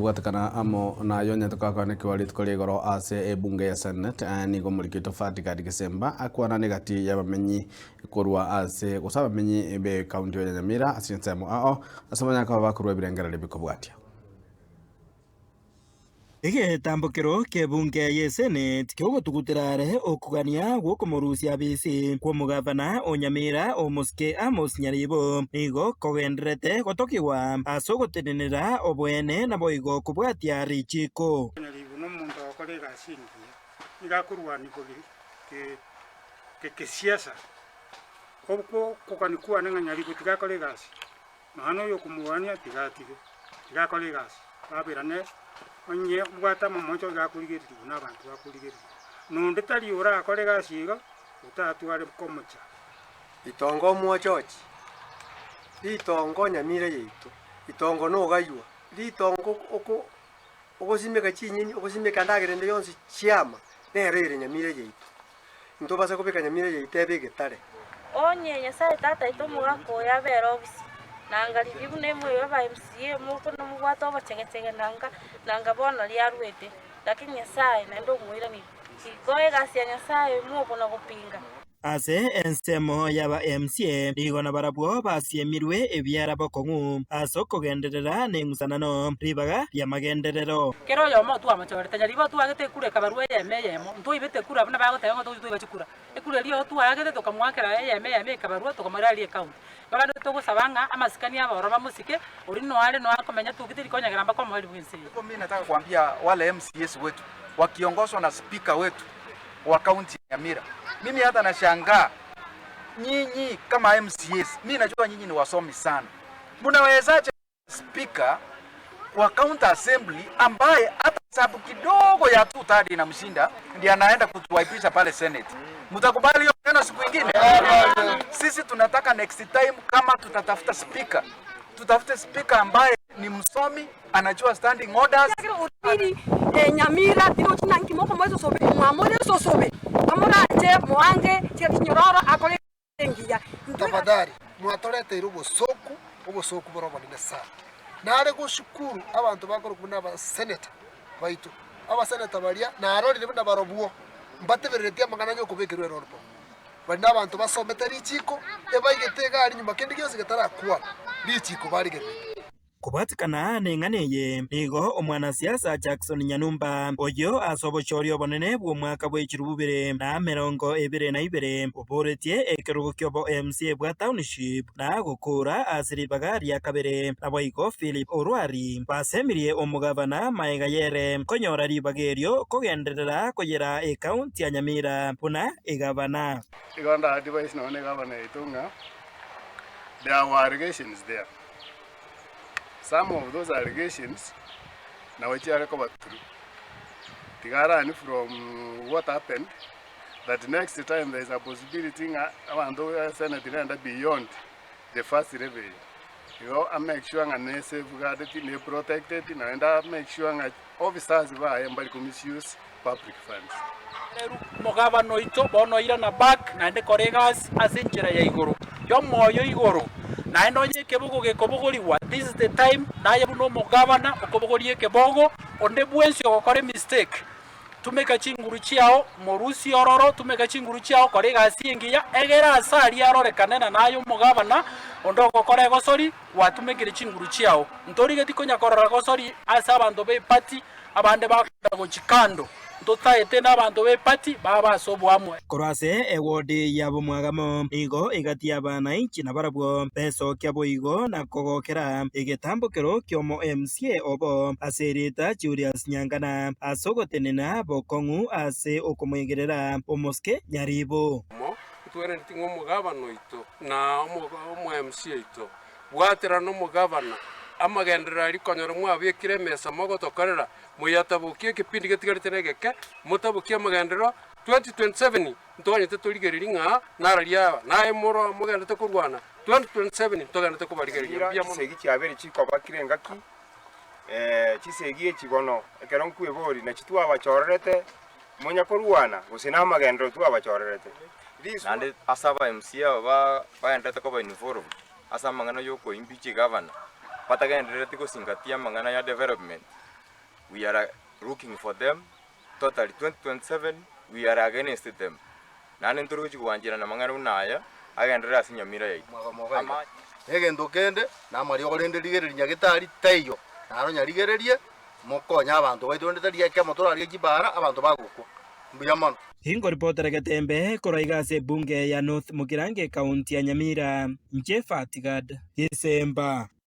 Gwatakana amo na yonya tukakwa ni kiwalit kuri goro ase bunge ya Senate ni gomurikito Fati kadi Kisemba akwana negati ya bamenyi kurwa ase kusaba bamenyi be county ya Nyamira asinsemo ao asamanya kwa bakurwa birengera libikobwatia Tambukiro ke bunge ya Senate kyogo tugutirare okugania gwokomurusia bisi kwa mugavana o Nyamira o Muske Amos Nyaribo igo kogendrete gotokiwa asogotenenera obwene na boigo kubwatia richiko Nyaribo no muntu okorega singi igakurwani ke siasa koko kokanikuwa nga Nyaribo tigakorega mahano yo kumuwania tigakorega babirane onye bwata momocho gakurigirira n'abantu bakurigirira nonde tari ora akorega siga utatware komocha itongo mwochochi litongo Nyamira yeitu itongo no gaywa litongo okosimeka chinyinyi okosimeka ndagerende yonsi chiama nerere Nyamira yeitu ntobasa kubeka Nyamira yeitu ebegitare onye Nyasaye tata itomuga ya bero obisi nangari bibune mwe baba MCA muko no mugwato abachengechenge nanga bono liarwete lakini Nyasaye nendo mwira ni ikoe gasi ya Nyasaye muko na kupinga ase ensemo yaba MCA rigona barabwo basiemirwe ebyara bokongu asoko genderera nengusanano ribaga ya magenderero kero yo mo tu amachorete nyaribo tu agete kure kabarwe yemeyemo ntu ibete kura bana bagote ngo tu ibachikura ekure liyo tu agete tokamwakera yemeyeme kabarwe tokamarali account bagando togusabanga amasikani aboro bamusike uri no ale no akomenya tu kitiri konyagera mbako mwali bwinsi. Mimi nataka kuambia wale MCS wetu wakiongozwa na speaker wetu wa county ya Nyamira. Mimi hata nashangaa nyinyi kama MCS, mimi najua nyinyi ni wasomi sana. Mnawezaje speaker wa county assembly ambaye hata sababu kidogo ya tu tadi na mshinda ndiye anaenda kutuwaipisha pale Senate. Mtakubali hiyo tena siku nyingine? Sisi tunataka next time kama tutatafuta speaker, tutafute speaker ambaye ni msomi, anajua standing orders. Nyamira tino chinanki moko mwezo sobe mwamore so sobe amuraje mwange cyetinyororo akole ngiya tafadhali mwatorete ubusoku boroba ni sana nare gushukuru abantu bakoro kuna ba senator baitu aba senator baria narorire bana barobuo mbateberetia magana yo kubekirwe rorpo bana abantu basomete richiko ebaigete gari nyuma kindi cyose gatarakwa richiko barigete kubatikana nenganeye nigo omwana siasa Jackson Nyanumba oyo asobochorio bonene bwo mwaka bw'ekirubire na 2022 oboretie ekerugo kyobo MCA bwa township na gukura asiribaga rya kabere aboigo Philip Orwari basemirie omugavana Maega Yere konyora ribagerio kogenderera koyera county ya Nyamira puna igavana igonda advice no ne gavana itunga there were allegations there. Some of those allegations now which are recovered through. Tigarani from what happened, that next time there is a possibility and the Senate end up beyond the first revenue. You know, I make sure and safeguarded, protected, and I make sure that officers who misuse public funds. Mugavano ito bono ira na back na ende koregas asinjira ya igoro yo moyo igoro na endo nye kebogo gekobogoliwa. This is the time na yabuno mugavana okobogolie kebogo onde bwensi okore mistake tumeka chinguru chiao morusi ororo tumeka chinguru chiao korega singiya egera asari arore kanena nayo mugavana ondo kokore gosori watumekire chinguru chiao ntori getikonya korora gosori asa abantu be party abande bakunda chikando ntotaete n'abantu be party baba sobo amwe korase ewodi yabo mwagamo igo igatia abana inchi na barabwo peso kyabo igo na kogokera igetambukero kyomo MCA obo aserita Julius Nyangana asogotenena bokongu ase okomwegerera omoske Nyaribo mo twere ntingo mugavano ito na omo MCA ito bwatera no mugavana amagendera rikonyora mwabikire mesa mogotokorera muyatabukie kipindi getigarite negeke mutabukie amagendero 2027 ntonyete turigereringa nararia nae moro mugendete kurwana 2027 ntogende kubarigerira bya musegi cyabere chikoba kirengaki chisegi ekibono ekero nkwebori na chitwa abachorerete munya kurwana usina amagendero tu abachorerete nande asaba MCA baendete ko uniform asa mangana yoko impichi governor patagendere tiko singatia mangana ya development we are looking for them. Totally 2027 we are against them. Nani nturu kuchiwanjira na mang'ana unaya agendera asinyamira yaitu. Egendo kende na mari ogorende rigereria gitari teiyo naro nyarigererie mukonya abantu baitondete rieke motora rie kibara abantu bagukwa mbiyamano. Hingo reporter Gatembe koroigase bunge ya North Mugirange County ya Nyamira Njefatigad Isemba.